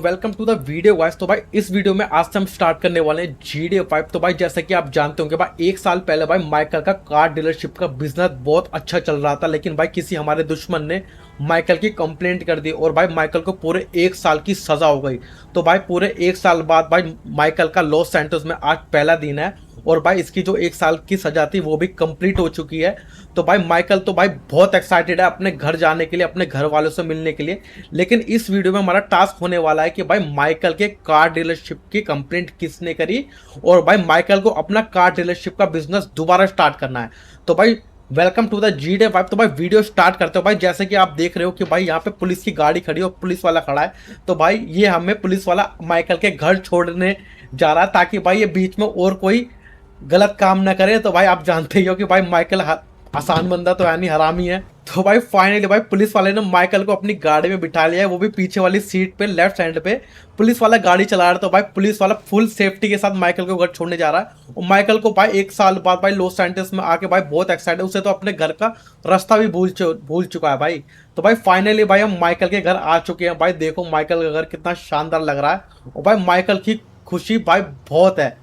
Welcome to the video guys. तो भाई इस वीडियो में आज से हम स्टार्ट करने वाले हैं GTA 5। तो भाई जैसा कि आप जानते होंगे भाई एक साल पहले भाई माइकल का कार डीलरशिप का बिजनेस बहुत अच्छा चल रहा था, लेकिन भाई किसी हमारे दुश्मन ने माइकल की कंप्लेंट कर दी और भाई माइकल को पूरे एक साल की सजा हो गई। तो भाई पूरे एक साल बाद भाई माइकल का लॉस सैंटोस में आज पहला दिन है और भाई इसकी जो एक साल की सजा थी वो भी कंप्लीट हो चुकी है। तो भाई माइकल तो भाई बहुत एक्साइटेड है अपने घर जाने के लिए, अपने घर वालों से मिलने के लिए। लेकिन इस वीडियो में हमारा टास्क होने वाला है कि भाई माइकल के कार डीलरशिप की कंप्लेंट किसने करी और भाई माइकल को अपना कार डीलरशिप का बिजनेस दोबारा स्टार्ट करना है। तो भाई वेलकम टू द GTA 5। तो भाई वीडियो स्टार्ट करते हो। भाई जैसे कि आप देख रहे हो कि भाई यहाँ पे पुलिस की गाड़ी खड़ी है और पुलिस वाला खड़ा है। तो भाई ये हमें पुलिस वाला माइकल के घर छोड़ने जा रहा है ताकि भाई ये बीच में और कोई गलत काम ना करे। तो भाई आप जानते ही हो कि भाई माइकल आसान बंदा तो है नहीं, हरामी है। तो भाई फाइनली भाई पुलिस वाले ने माइकल को अपनी गाड़ी में बिठा लिया है, वो भी पीछे वाली सीट पे लेफ्ट साइड पे पुलिस वाला गाड़ी चला रहा है। तो भाई पुलिस वाला फुल सेफ्टी के साथ माइकल को घर छोड़ने जा रहा है और माइकल को भाई एक साल बाद भाई लॉस एंजेलिस में आके भाई बहुत एक्साइटेड है। उसे तो अपने घर का रास्ता भी भूल चुका है भाई। तो भाई फाइनली भाई हम माइकल के घर आ चुके हैं। भाई देखो माइकल का घर कितना शानदार लग रहा है और भाई माइकल की खुशी भाई बहुत है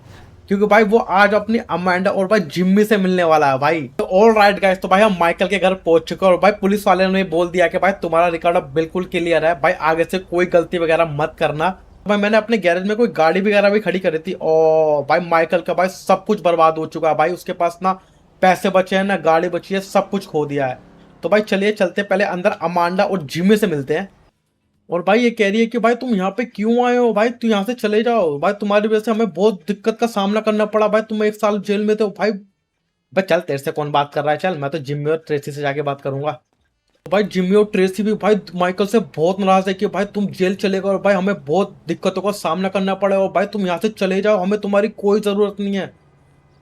क्योंकि भाई वो आज अपनी अमांडा और भाई जिम्मी से मिलने वाला है भाई। तो ऑल राइट गाइस, तो भाई हम माइकल के घर पहुंच चुके हैं और भाई पुलिस वाले ने बोल दिया कि भाई तुम्हारा रिकॉर्ड अब बिल्कुल क्लियर है, भाई आगे से कोई गलती वगैरह मत करना। भाई मैंने अपने गैरेज में कोई गाड़ी वगैरह भी खड़ी करी थी और भाई माइकल का भाई सब कुछ बर्बाद हो चुका है भाई। उसके पास ना पैसे बचे हैं ना गाड़ी बची है, सब कुछ खो दिया है। तो भाई चलिए चलते पहले अंदर अमांडा और जिम्मी से मिलते हैं। और भाई ये कह रही है कि भाई तुम यहाँ पे क्यों आए हो, भाई तुम यहाँ से चले जाओ, भाई तुम्हारी वजह से हमें बहुत दिक्कत का सामना करना पड़ा, भाई तुम एक साल जेल में थे भाई। भाई चल तेरे से कौन बात कर रहा है, चल मैं तो जिम्मी और ट्रेसी से जाके बात करूंगा। तो भाई जिम्मी और ट्रेसी भी भाई माइकल से बहुत नाराज है कि भाई तुम जेल चले गए और भाई हमें बहुत दिक्कतों का सामना करना पड़ा और भाई तुम यहाँ से चले जाओ, हमें तुम्हारी कोई जरूरत नहीं है।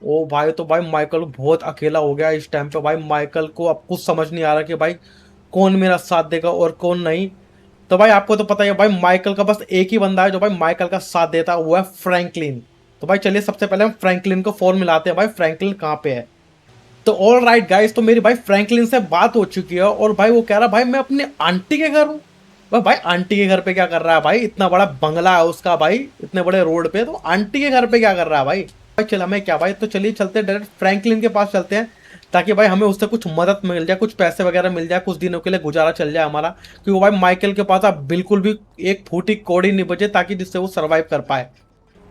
ओ भाई तो भाई माइकल बहुत अकेला हो गया इस टाइम पे। भाई माइकल को अब कुछ समझ नहीं आ रहा कि भाई कौन मेरा साथ देगा और कौन नहीं। तो भाई आपको तो पता ही है भाई माइकल का बस एक ही बंदा है जो भाई माइकल का साथ देता है, वो है फ्रैंकलिन। तो भाई चलिए सबसे पहले हम फ्रैंकलिन को फोन मिलाते हैं। भाई फ्रैंकलिन कहाँ पे है? तो ऑल राइट गाइस, तो मेरी भाई फ्रैंकलिन से बात हो चुकी है और भाई वो कह रहा भाई मैं अपने आंटी के घर हूँ। भाई आंटी के घर पे क्या कर रहा है भाई? इतना बड़ा बंगला है उसका भाई, इतने बड़े रोड पे, तो आंटी के घर पे क्या कर रहा है भाई? भाई चल हमें क्या भाई, तो चलिए चलते हैं डायरेक्ट फ्रैंकलिन के पास चलते हैं ताकि भाई हमें उससे कुछ मदद मिल जाए, कुछ पैसे वगैरह मिल जाए, कुछ दिनों के लिए गुजारा चल जाए हमारा। क्योंकि भाई माइकल के पास अब बिल्कुल भी एक फूटी कौड़ी नहीं बचे ताकि जिससे वो सर्वाइव कर पाए।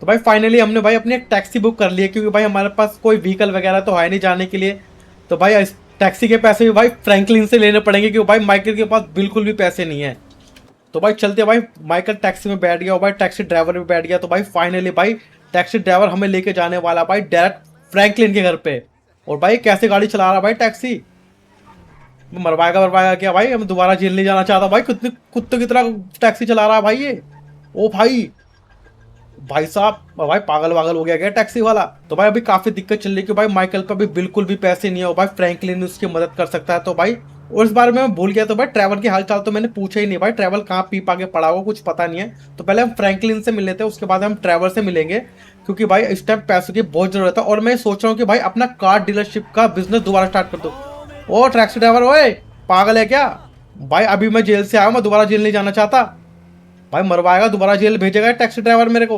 तो भाई फाइनली हमने भाई अपनी एक टैक्सी बुक कर ली है क्योंकि भाई हमारे पास कोई व्हीकल वगैरह तो है नहीं जाने के लिए। तो भाई इस टैक्सी के पैसे भी भाई फ्रैंकलिन से लेने पड़ेंगे क्योंकि भाई माइकल के पास बिल्कुल भी पैसे नहीं है। तो भाई चलते भाई, माइकल टैक्सी में बैठ गया और भाई टैक्सी ड्राइवर भी बैठ गया। तो भाई फाइनली भाई टैक्सी ड्राइवर हमें लेके जाने वाला भाई डायरेक्ट फ्रैंकलिन के घर पे। और भाई कैसे गाड़ी चला रहा भाई टैक्सी, मरवाएगा क्या भाई? हम दोबारा जेल नहीं जाना चाहता भाई, कितने कुत्ते की तरह टैक्सी चला रहा है भाई ये। ओ भाई भाई साहब, भाई पागल वागल हो गया क्या टैक्सी वाला? तो भाई अभी काफी दिक्कत चल रही है कि भाई माइकल पे भी बिल्कुल भी पैसे नहीं है और भाई फ्रैंकलिन उसकी मदद कर सकता है। तो भाई और इस बारे में मैं भूल गया। तो भाई ट्रैवल की हालचाल तो मैंने पूछा ही नहीं भाई, ट्रैवल कहाँ पी पा के पड़ा हुआ कुछ पता नहीं है। तो पहले हम फ्रैंकलिन से मिल लेते हैं, उसके बाद हम ट्रैवल से मिलेंगे क्योंकि भाई इस टाइम पैसों की बहुत जरूरत है और मैं सोच रहा हूँ कि भाई अपना कार डीलरशिप का बिजनेस दोबारा स्टार्ट कर दूँ। ओ टैक्सी ड्राइवर, ओए पागल है क्या भाई? अभी मैं जेल से आया हूँ, मैं दोबारा जेल नहीं जाना चाहता। भाई मरवाएगा, दोबारा जेल भेजेगा टैक्सी ड्राइवर मेरे को।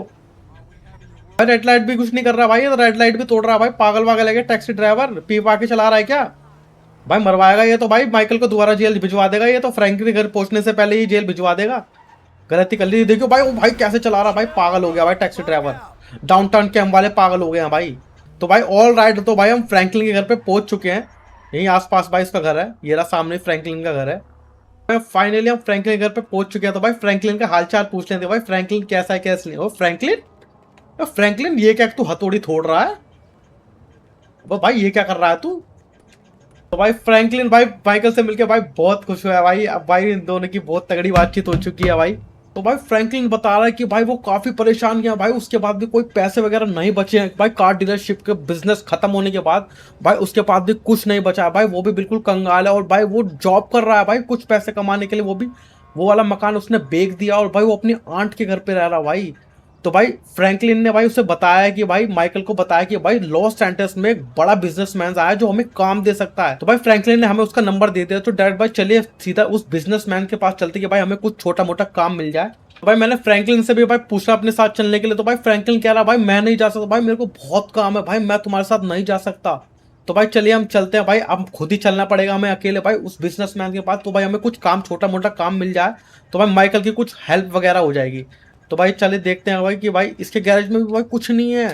भाई रेड लाइट भी कुछ नहीं कर रहा भाई, ये तो रेड लाइट भी तोड़ रहा है भाई। पागल वागल है क्या टैक्सी ड्राइवर? पी पा के चला रहा है क्या? भाई मरवाएगा ये तो भाई, माइकल को दोबारा जेल भिजवा देगा ये तो, फ्रैंकलिन के घर पहुंचने से पहले ही जेल भिजवा देगा। गलती कर ली देखो भाई। वो भाई कैसे चला रहा भाई, पागल हो गया भाई टैक्सी ड्राइवर। डाउनटाउन के हम वाले पागल हो गए हैं भाई। तो भाई ऑल राइट, तो भाई हम फ्रैंकलिन के घर पे पहुंच चुके हैं। यहीं आसपास भाई इसका घर है, ये रहा सामने फ्रैंकलिन का घर है। फाइनली हम फ्रैंकलिन के घर पे पहुंच चुके हैं। तो भाई फ्रैंकलिन का हालचाल पूछ लेते भाई, फ्रैंकलिन कैसा है कैसा नहीं। ओ फ्रैंकलिन, फ्रैंकलिन ये क्या तू हथौड़ी तोड़ रहा है? वो भाई ये क्या कर रहा है तू? तो भाई फ्रैंकलिन भाई माइकल से मिलके भाई बहुत खुश हुआ है भाई। अब भाई इन दोनों की बहुत तगड़ी बातचीत हो चुकी है भाई। तो भाई फ्रैंकलिन बता रहा है कि भाई वो काफी परेशान किया भाई, उसके बाद भी कोई पैसे वगैरह नहीं बचे हैं भाई। कार डीलरशिप के बिजनेस खत्म होने के बाद भाई उसके पास भी कुछ नहीं बचा है भाई, वो भी बिल्कुल कंगाल है। और भाई वो जॉब कर रहा है भाई कुछ पैसे कमाने के लिए, वो भी वो वाला मकान उसने बेच दिया और भाई वो अपनी आंट के घर पे रह रहा भाई। तो भाई फ्रैंकलिन ने भाई उसे बताया कि भाई माइकल को बताया कि भाई लॉस एंजेलिस में एक बड़ा बिजनेसमैन आया जो हमें काम दे सकता है। तो भाई फ्रैंकलिन ने हमें उसका नंबर दे दिया। तो डायरेक्ट भाई चलिए सीधा उस बिजनेसमैन के पास चलते कि भाई हमें कुछ छोटा मोटा काम मिल जाए। तो भाई मैंने फ्रैंकलिन से भी भाई पूछा अपने साथ चलने के लिए। तो भाई फ्रैंकलिन कह रहा भाई मैं नहीं जा सकता, भाई मेरे को बहुत काम है, भाई मैं तुम्हारे साथ नहीं जा सकता। तो भाई चलिए हम चलते हैं भाई, अब खुद ही चलना पड़ेगा हमें अकेले भाई उस बिजनेसमैन के पास। तो भाई हमें कुछ काम छोटा मोटा काम मिल जाए तो भाई माइकल की कुछ हेल्प वगैरह हो जाएगी। तो भाई चले देखते हैं भाई कि भाई इसके गैरेज में भी भाई कुछ नहीं है।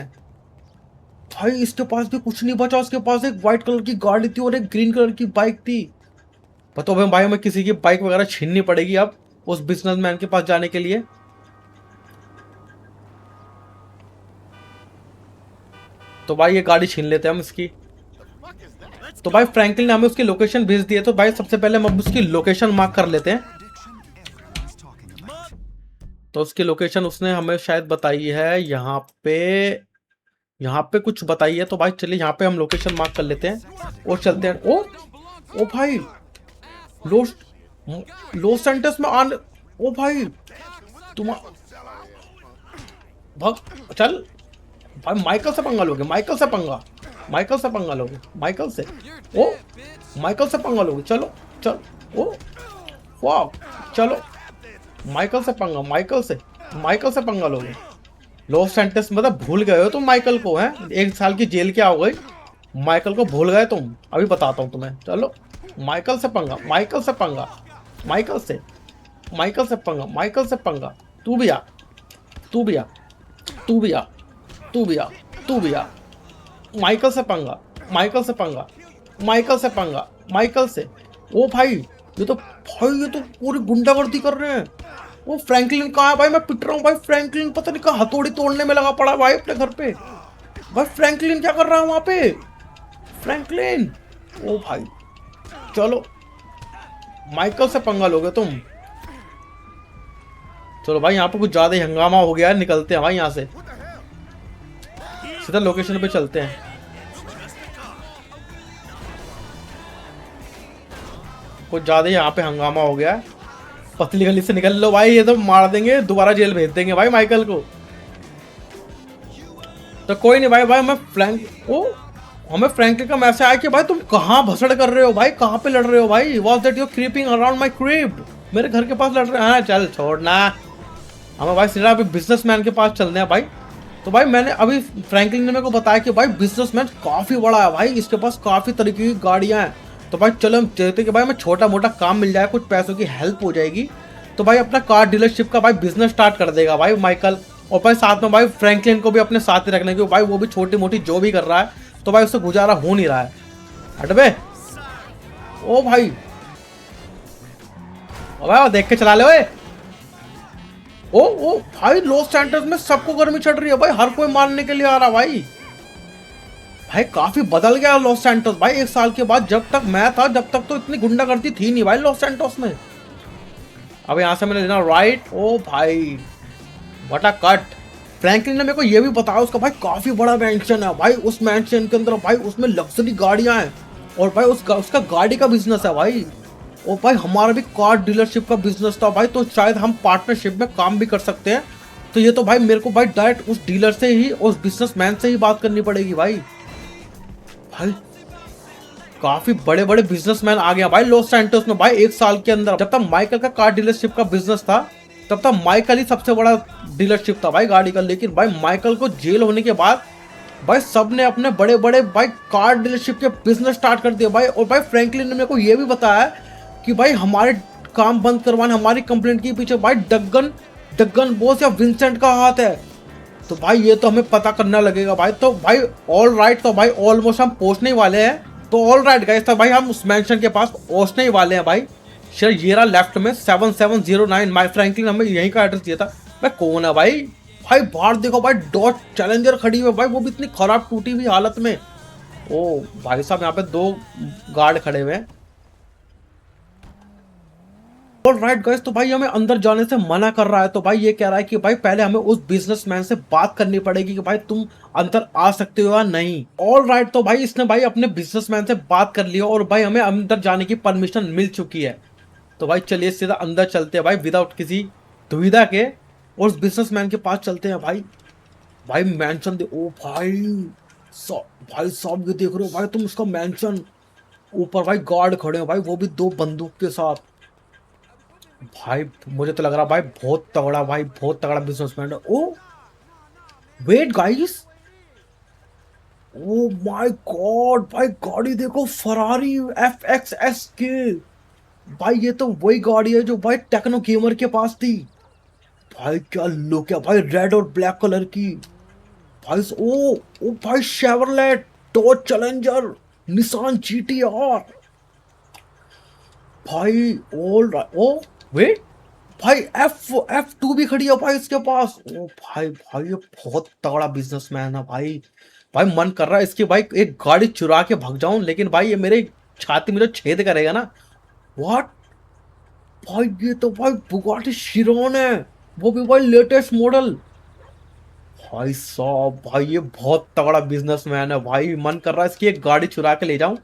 भाई इसके पास भी कुछ नहीं बचा। उसके पास एक व्हाइट कलर की गाड़ी थी और एक ग्रीन कलर की बाइक थी। बताओ भाई हमें किसी की बाइक वगैरह छीननी पड़ेगी अब उस बिजनेसमैन के पास जाने के लिए। तो भाई ये गाड़ी छीन लेते हैं हम इसकी। तो भाई फ्रैंकलिन ने हमें उसकी लोकेशन भेज दी है। तो भाई सबसे पहले हम उसकी लोकेशन मार्क कर लेते हैं। तो उसकी लोकेशन उसने हमें शायद बताई है यहाँ पे, यहाँ पे कुछ बताई है। तो भाई चलिए यहाँ पे हम लोकेशन मार्क कर लेते हैं और चलते हैं। ओ भाई लॉस लॉस एंजेलिस में आने। ओ भाई तुम भाग चल भाई, माइकल से पंगा लोगे, माइकल से पंगा, माइकल से पंगा लोगे, माइकल से। ओ माइकल से पंगा लोगे, चलो चल। ओ वाह चलो माइकल से पंगा, माइकल से, माइकल से पंगा लोगे। लॉस एंजेलिस मतलब भूल गए हो तुम माइकल को, हैं 1 साल की जेल क्या हो गई, माइकल को भूल गए तुम। अभी बताता हूँ तुम्हें, चलो माइकल से पंगा, माइकल से पंगा, माइकल से, माइकल से पंगा, माइकल से पंगा। तू भी आ, तू भी आ, तू भी आ, तू भी आ, तू भी आ। माइकल से पंगा, माइकल से पंगा, माइकल से पंगा, माइकल से। ओ भाई ये तो, भाई ये तो पूरी गुंडागर्दी कर रहे हैं। वो फ्रैंकलिन कहाँ है भाई, मैं पिट रहा हूँ भाई। फ्रैंकलिन पता नहीं कहाँ हथौड़ी तोड़ने में लगा पड़ा है भाई अपने घर पे। भाई फ्रैंकलिन क्या कर रहा है वहां पे, फ्रैंकलिन। ओ भाई चलो माइकल से पंगा लोगे तुम। चलो भाई यहाँ पे कुछ ज्यादा ही हंगामा हो गया है, निकलते हैं भाई यहाँ से, सीधा लोकेशन पे चलते हैं। कुछ ज्यादा ही यहाँ पे हंगामा हो गया है, पतली गली से निकल लो भाई, ये तो मार देंगे, दोबारा जेल भेज देंगे भाई माइकल को। तो कोई नहीं भाई, भाई मैं फ्रैंक ओ हमें फ्रैंकलिन का मैसेज आया कि भाई तुम कहाँ भसड़ कर रहे हो भाई, कहाँ पे लड़ रहे हो भाई, was that you creeping around my crib, मेरे घर के पास लड़ रहे हैं। चल छोड़ना हमें भाई, सीधा अभी बिजनेसमैन के पास चलते हैं भाई। तो भाई मैंने अभी फ्रैंकलिन ने मेरे को बताया कि भाई बिजनेसमैन काफी बड़ा है भाई, इसके पास काफी तरीके की गाड़ियां हैं। तो भाई चलो हम चाहते कि भाई हमें छोटा मोटा काम मिल जाए, कुछ पैसों की हेल्प हो जाएगी। तो भाई अपना कार डीलरशिप का भाई बिजनेस स्टार्ट कर देगा भाई माइकल। और भाई साथ में भाई फ्रैंकलिन को भी अपने साथ ही रखने की, भाई वो भी छोटी मोटी जो भी कर रहा है तो भाई उससे गुजारा हो नहीं रहा है। हट बे, ओ भाई, ओ भाई देख के चला ले ओए। ओ भाई लॉस एंजेलिस में सबको गर्मी चढ़ रही है भाई, हर कोई मारने के लिए आ रहा भाई। भाई काफी बदल गया लॉस एंजेलिस भाई 1 साल के बाद। जब तक मैं था जब तक तो इतनी गुंडागर्दी थी नहीं भाई लॉस एंजेलिस में। अब यहाँ से मैंने लेना राइट। ओ भाई बटा कट। फ्रैंकलिन ने मेरे को ये भी बताया उसका भाई काफी बड़ा मैंशन है भाई, उस मैंशन के अंदर भाई उसमें लग्जरी गाड़ियां हैं और भाई उसका गाड़ी का बिजनेस है भाई। और भाई हमारा भी कार डीलरशिप का बिजनेस था भाई, तो शायद हम पार्टनरशिप में काम भी कर सकते हैं। तो ये तो भाई मेरे को भाई डायरेक्ट उस डीलर से ही, उस बिजनेसमैन से ही बात करनी पड़ेगी भाई। भाई काफी बड़े बड़े बिजनेसमैन आ गया भाई लॉस एंजेलिस में भाई 1 साल के अंदर। जब तक माइकल का कार डीलरशिप का बिजनेस था तब तक माइकल ही सबसे बड़ा डीलरशिप था भाई गाड़ी का। लेकिन भाई माइकल को जेल होने के बाद भाई सब ने अपने बड़े बड़े भाई कार डीलरशिप के बिजनेस स्टार्ट कर दिए भाई। और भाई फ्रैंकलिन ने मेरे को ये भी बताया कि भाई हमारे काम बंद करवाने, हमारी कंप्लेंट के पीछे भाई डग्गन बॉस या विंसेंट का हाथ है। तो भाई ये तो हमें पता करना लगेगा भाई। तो भाई ऑल राइट, तो भाई ऑलमोस्ट हम पहुंचने ही वाले हैं। तो ऑल राइट गाइस, तो भाई हम उस मैंशन के पास पहुंचने ही वाले हैं भाई। शायद ये रहा लेफ्ट में 7709। माई फ्रैंकलिन हमें यहीं का एड्रेस दिया था। भाई कौन है भाई, भाई बाहर देखो भाई डॉज चैलेंजर खड़ी हुई है भाई, वो भी इतनी खराब टूटी हुई हालत में। ओ भाई साहब यहाँ पे 2 गार्ड खड़े हुए हैं। राइट गाइस, तो भाई हमें अंदर जाने से मना कर रहा है। तो भाई ये कह रहा है कि भाई पहले हमें उस बिजनेसमैन से बात करनी पड़ेगी कि भाई तुम अंदर आ सकते हो या नहीं। ऑल राइट, तो भाई इसने भाई अपने बिजनेसमैन से बात कर लिया और भाई हमें अंदर जाने की परमिशन मिल चुकी है। तो भाई चलिए सीधा अंदर चलते हैं भाई विदाउट किसी दुविधा के। और उस बिजनेसमैन के पास चलते हैं भाई। भाई मैंशन दे, ओ भाई भाई साहब ये देख रहे हो भाई तुम उसका मैंशन। ऊपर भाई गार्ड खड़े हैं भाई, वो भी दो बंदूक के साथ। भाई मुझे तो लग रहा भाई बहुत तगड़ा, भाई बहुत तगड़ा बिजनेसमैन है। Oh wait guys, oh my god भाई गाड़ी देखो, फरारी FXS के। भाई ये तो वही गाड़ी है जो भाई टेक्नो गेमर के पास थी। भाई क्या लुक है भाई, रेड और ब्लैक कलर की। भाई ओ भाई Chevrolet Dodge challenger, Nissan GT-R। भाई ऑल राइट, ओ वेट भाई F2 भी खड़ी है भाई इसके पास। ओ भाई भाई ये बहुत तगड़ा बिजनेसमैन है भाई। भाई मन कर रहा है इसकी भाई एक गाड़ी चुरा के भाग जाऊं, लेकिन भाई ये मेरे छाती में जो छेद करेगा ना। व्हाट भाई, ये तो भाई बुगाटी शिरोन है, वो भी भाई लेटेस्ट मॉडल। भाई साहब भाई ये बहुत तगड़ा बिजनेसमैन है भाई, मन कर रहा है इसकी एक गाड़ी चुरा के ले जाऊं।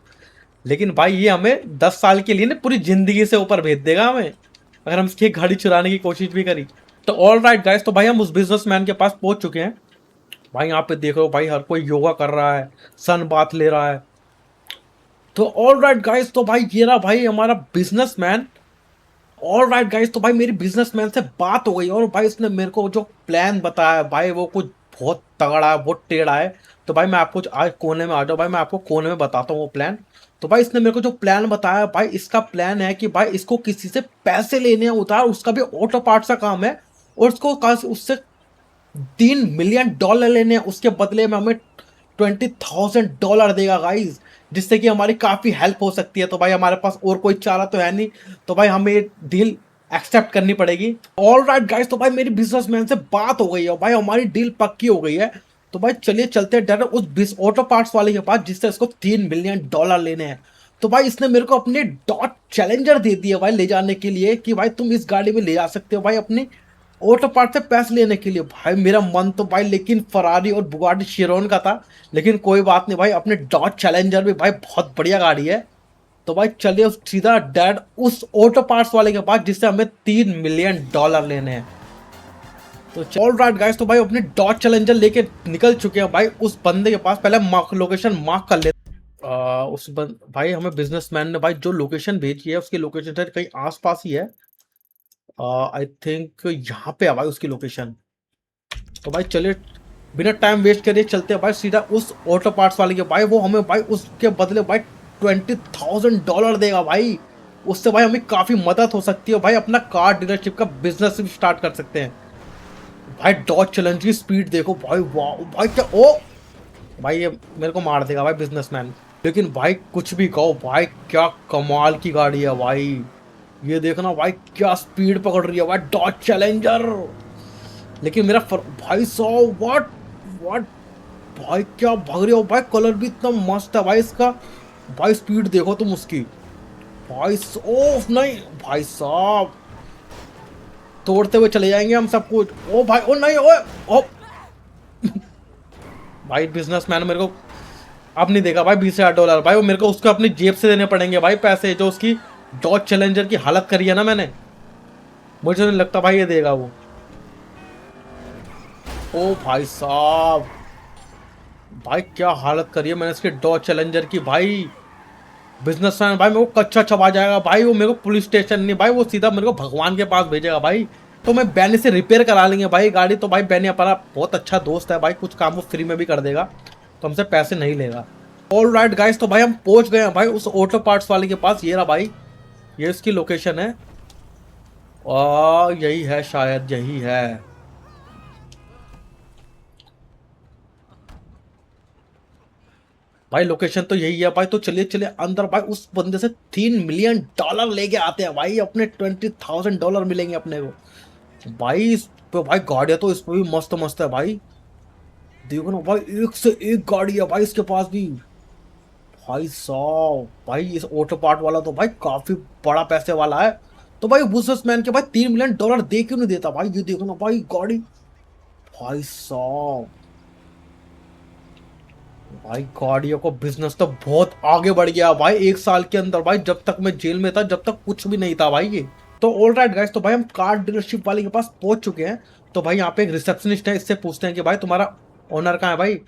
लेकिन भाई ये हमें 10 साल के लिए ना पूरी जिंदगी से ऊपर भेज देगा हमें, अगर हम इसकी एक गाड़ी चुराने की कोशिश भी करी तो। ऑल राइट गाइस, तो भाई हम उस बिजनेसमैन के पास पहुंच चुके हैं। भाई यहाँ पे देख रहे हो भाई हर कोई योगा कर रहा है, सन बाथ ले रहा है। तो ऑल राइट गाइस, तो भाई ये रहा भाई हमारा बिजनेसमैन। ऑल राइट गाइस, तो भाई मेरी बिजनेसमैन से बात हो गई और भाई इसने मेरे को जो प्लान बताया भाई वो कुछ बहुत तगड़ा है, बहुत टेढ़ा है। तो भाई मैं आपको आज कोने में आ जाओ भाई, मैं आपको कोने में बताता हूँ वो प्लान। तो भाई इसने मेरे को जो प्लान बताया भाई, इसका प्लान है कि भाई इसको किसी से पैसे लेने हैं उधार, उसका भी ऑटो पार्ट्स का काम है। और उसको उससे $3 मिलियन लेने हैं, उसके बदले में हमें $20,000 देगा गाइज, जिससे कि हमारी काफ़ी हेल्प हो सकती है। तो भाई हमारे पास और कोई चारा तो है नहीं, तो भाई हमें ये डील एक्सेप्ट करनी पड़ेगी। ऑल राइट गाइज, तो भाई मेरी बिजनेसमैन से बात हो गई है भाई, हमारी डील पक्की हो गई है। तो भाई चलिए चलते हैं डायरेक्ट उस ऑटो पार्ट्स वाले के पास जिससे इसको $3 मिलियन लेने हैं। तो भाई इसने मेरे को अपने डॉट चैलेंजर दे दिया भाई ले जाने के लिए, कि भाई तुम इस गाड़ी में ले जा सकते हो भाई अपनी ऑटो पार्ट से पैसे लेने के लिए। भाई मेरा मन तो भाई लेकिन फरारी और बुगाटी शिरोन का था, लेकिन कोई बात नहीं भाई, अपने डॉज चैलेंजर भी भाई बहुत बढ़िया गाड़ी है। तो भाई चलिए सीधा डैड उस ऑटो पार्ट्स वाले के पास जिससे हमें $3 मिलियन लेने हैं। तो ऑल राइट गाइस, तो भाई अपने डॉज चैलेंजर लेके निकल चुके हैं भाई उस बंदे के पास। पहले लोकेशन मार्क कर ले। भाई हमें बिजनेसमैन ने भाई जो लोकेशन भेजी है उसकी लोकेशन शायद कहीं आसपास ही है। आई थिंक यहाँ पे है भाई उसकी लोकेशन। तो भाई चलिए बिना टाइम वेस्ट करिए चलते हैं भाई सीधा उस ऑटो पार्ट्स वाले के। भाई वो हमें भाई उसके बदले भाई $20,000 देगा भाई। उससे भाई हमें काफ़ी मदद हो सकती है भाई, अपना कार डीलरशिप का बिजनेस भी स्टार्ट कर सकते हैं। भाई डॉज चैलेंजर की स्पीड देखो भाई, वाह भाई क्या, ओ भाई ये मेरे को मार देगा भाई बिजनेसमैन। लेकिन भाई कुछ भी कहो भाई क्या कमाल की गाड़ी है भाई। ये देखना भाई क्या स्पीड पकड़ रही है भाई डॉज चैलेंजर। लेकिन मेरा भाई व्हाट व्हाट भाई क्या भाग रही हो भाई, कलर भी इतना मस्त है भाई इसका। भाई स्पीड देखो तुम उसकी भाई। ओफ नहीं भाई साहब, तोड़ते हुए चले जाएंगे हम सब कुछ। ओ भाई ओ नहीं ओ भाई बिजनेसमैन मेरे को अब नहीं देगा भाई $20,000 भाई, वो मेरे को उसको अपनी जेब से देने पड़ेंगे भाई पैसे, जो उसकी डॉज चैलेंजर की हालत करी है ना मैंने। मुझे नहीं लगता भाई ये देगा वो। ओ भाई साहब भाई क्या हालत करी है मैंने इसके डॉज चैलेंजर की भाई। बिजनेसमैन भाई मेरे को कच्चा छपा जाएगा भाई, वो मेरे को पुलिस स्टेशन नहीं भाई, वो सीधा मेरे को भगवान के पास भेजेगा भाई। तो मैं बैनी से रिपेयर करा लेंगे भाई गाड़ी। तो भाई बैनी हमारा बहुत अच्छा दोस्त है भाई, कुछ काम वो फ्री में भी कर देगा, तो हमसे पैसे नहीं लेगा। ऑल राइट गाइस, तो भाई हम पहुंच गए हैं भाई उस ऑटो पार्ट्स वाले के पास। ये रहा भाई, ये इसकी लोकेशन है और यही है, शायद यही है। भाई लोकेशन तो यही है भाई। तो चलिए चलिए अंदर भाई उस बंदे से $3 मिलियन लेके आते हैं भाई, अपने $20,000 मिलेंगे अपने को भाई। इस पे भाई गाड़ियाँ तो इस पे भी मस्त मस्त है भाई, देखो ना भाई एक से एक गाड़ी है भाई इसके पास भी। भाई साहब भाई इस ऑटो पार्ट वाला तो भाई काफी बड़ा पैसे वाला है। तो भाई बिजनेसमैन के भाई $3 मिलियन दे क्यों नहीं देता भाई, ये देखो ना भाई गाड़ी। भाई साहब भाई गाड़ियों को बिजनेस तो बहुत आगे बढ़ गया भाई 1 साल के अंदर भाई। जब तक मैं जेल में था जब तक कुछ भी नहीं था भाई ये। तो ऑल राइट गाइस, तो भाई हम कार डीलरशिप वाले के पास पहुंच चुके हैं। तो भाई यहाँ पे एक रिसेप्शनिस्ट है, इससे पूछते हैं कि भाई तुम्हारा ओनर कहाँ है भाई।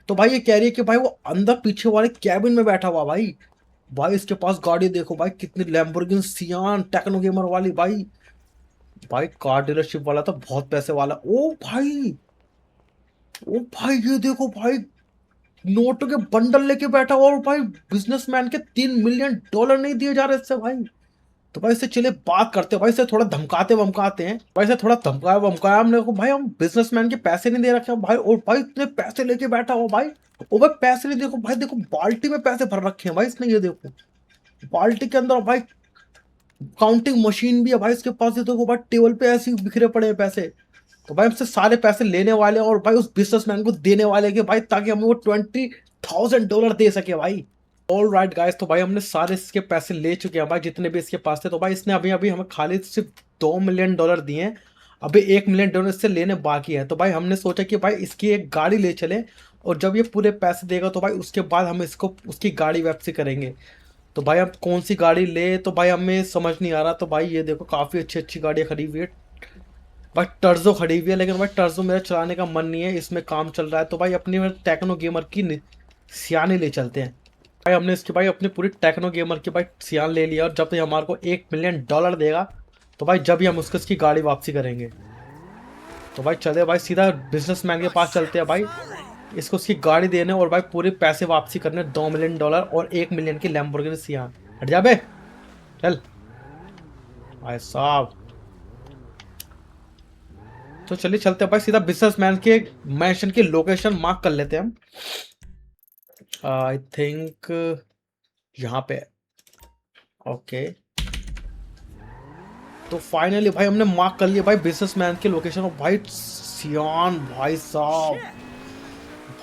तो भाई ये कह रही है कि भाई वो अंदर पीछे वाले कैबिन में बैठा हुआ भाई। भाई इसके पास गाड़ी देखो भाई, कितनी लैम्बोर्गिनी सियान टेक्नो गेमर वाली भाई। भाई कार डीलरशिप वाला तो बहुत पैसे वाला। ओ भाई, ओ भाई ये देखो भाई, नोटों के बंडल लेके बैठा हुआ। और भाई बिजनेसमैन के $3 मिलियन नहीं दिए जा रहे इससे भाई। तो भाई इससे चले बात करते हैं भाई, इसे थोड़ा धमकाते वमकाते हैं भाई, इसे थोड़ा धमकाया वमकाया हमने को भाई, हम बिजनेसमैन के पैसे नहीं दे रखे हैं भाई। और भाई इतने पैसे लेके बैठा हुआ भाई। ओ भाई पैसे नहीं, देखो भाई, देखो बाल्टी में पैसे भर रखे हैं भाई इसने, ये देखो बाल्टी के अंदर भाई काउंटिंग मशीन भी है भाई इसके पास। ये देखो भाई टेबल पे ऐसे ही बिखरे पड़े हैं पैसे। तो भाई हमसे सारे पैसे लेने वाले हैं और भाई उस बिजनेसमैन को देने वाले हैं कि भाई, ताकि हमें वो $20,000 दे सके भाई। ऑल राइट गाइस, तो भाई हमने सारे इसके पैसे ले चुके हैं भाई, जितने भी इसके पास थे। तो भाई इसने अभी अभी हमें खाली सिर्फ $2 मिलियन दिए हैं। अभी $1 मिलियन इससे लेने बाकी है। तो भाई हमने सोचा कि भाई इसकी एक गाड़ी ले चले, और जब ये पूरे पैसे देगा तो भाई उसके बाद हम इसको उसकी गाड़ी वापसी करेंगे। तो भाई अब कौन सी गाड़ी ले, तो भाई हमें समझ नहीं आ रहा। तो भाई ये देखो काफ़ी अच्छी अच्छी गाड़ियाँ खड़ी हुई है भाई। टर्जो खड़ी हुई है, लेकिन भाई टर्जो मेरा चलाने का मन नहीं है, इसमें काम चल रहा है। तो भाई अपनी टेक्नो गेमर की सियानी ले चलते हैं भाई। हमने इसकी भाई अपनी पूरी टेक्नो गेमर की भाई सियान ले लिया, और जब तक हमारे को $1 मिलियन देगा तो भाई जब ही हम उसको इसकी गाड़ी वापसी करेंगे। तो भाई चले भाई सीधा बिजनेसमैन के पास चलते हैं भाई, इसको उसकी गाड़ी देने और भाई पूरे पैसे वापसी करने, $2 मिलियन और $1 मिलियन की लैम्बोर्गिनी सियान। हट जा बे, चल भाई साहब। तो चलिए चलते हैं भाई सीधा बिजनेसमैन के मैंशन की लोकेशन मार्क कर लेते हैं हम। आई थिंक यहाँ पे, ओके। तो फाइनली भाई हमने मार्क कर लिया भाई बिजनेसमैन की लोकेशन। और भाई सियान भाई साहब,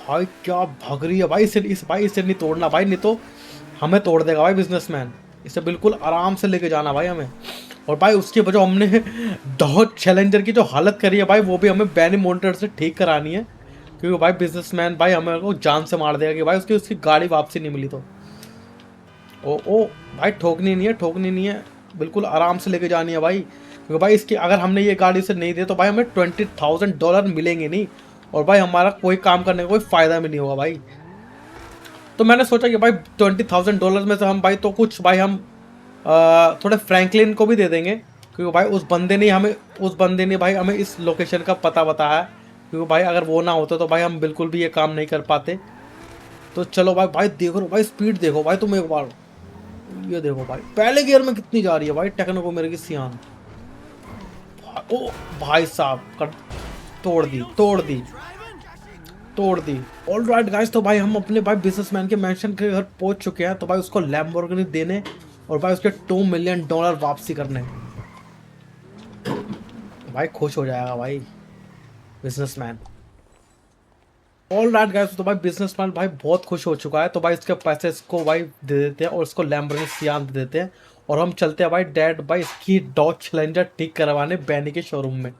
भाई क्या भग रही है भाई। इसे नहीं तोड़ना भाई, नहीं तो हमें तोड़ देगा भाई बिजनेसमैन। इसे बिल्कुल आराम से लेके जाना भाई हमें। और भाई उसकी वजह हमने डॉज चैलेंजर की जो हालत करी है भाई, वो भी हमें बैनी मोटर से ठीक करानी है, क्योंकि भाई बिजनेसमैन भाई हमें को जान से मार देगा कि भाई उसकी गाड़ी वापसी नहीं मिली। तो ओ भाई ठोकनी नहीं है, ठोकनी नहीं है, बिल्कुल आराम से लेके जानी है भाई। क्योंकि भाई इसकी अगर हमने ये गाड़ी से नहीं दी तो भाई हमें $20,000 मिलेंगे नहीं, और भाई हमारा कोई काम करने का कोई फ़ायदा भी नहीं होगा भाई। तो मैंने सोचा कि भाई $20,000 में से हम भाई तो कुछ भाई हम थोड़े फ्रैंकलिन को भी दे देंगे, क्योंकि भाई उस बंदे ने भाई हमें इस लोकेशन का पता बताया। क्योंकि भाई अगर वो ना होता तो भाई हम बिल्कुल भी ये काम नहीं कर पाते। तो चलो भाई, भाई देखो भाई स्पीड देखो भाई तुम एक बार, ये देखो भाई पहले गियर में कितनी जा रही है भाई टेक्नो को मेरे की सियान। ओ भाई साहब कर, तोड़ दी तोड़ दी तोड़ दी। ऑल राइट गाइस, तो भाई हम अपने भाई बिजनेसमैन के मैंशन के घर पहुंच चुके हैं। तो भाई उसको लैम्बोर्गिनी देने और भाई उसके $2 मिलियन वापसी करने। भाई खुश हो जाएगा भाई बिजनेसमैन। ऑल राइट गाइस, तो भाई बिजनेसमैन भाई बहुत खुश हो चुका है। तो भाई इसके पैसे इसको भाई दे देते हैं और इसको लैम्बोर्गिनी सियान दे देते हैं, और हम चलते हैं भाई डैड भाई इसकी डॉज चैलेंजर ठीक करवाने बैनी के शोरूम में।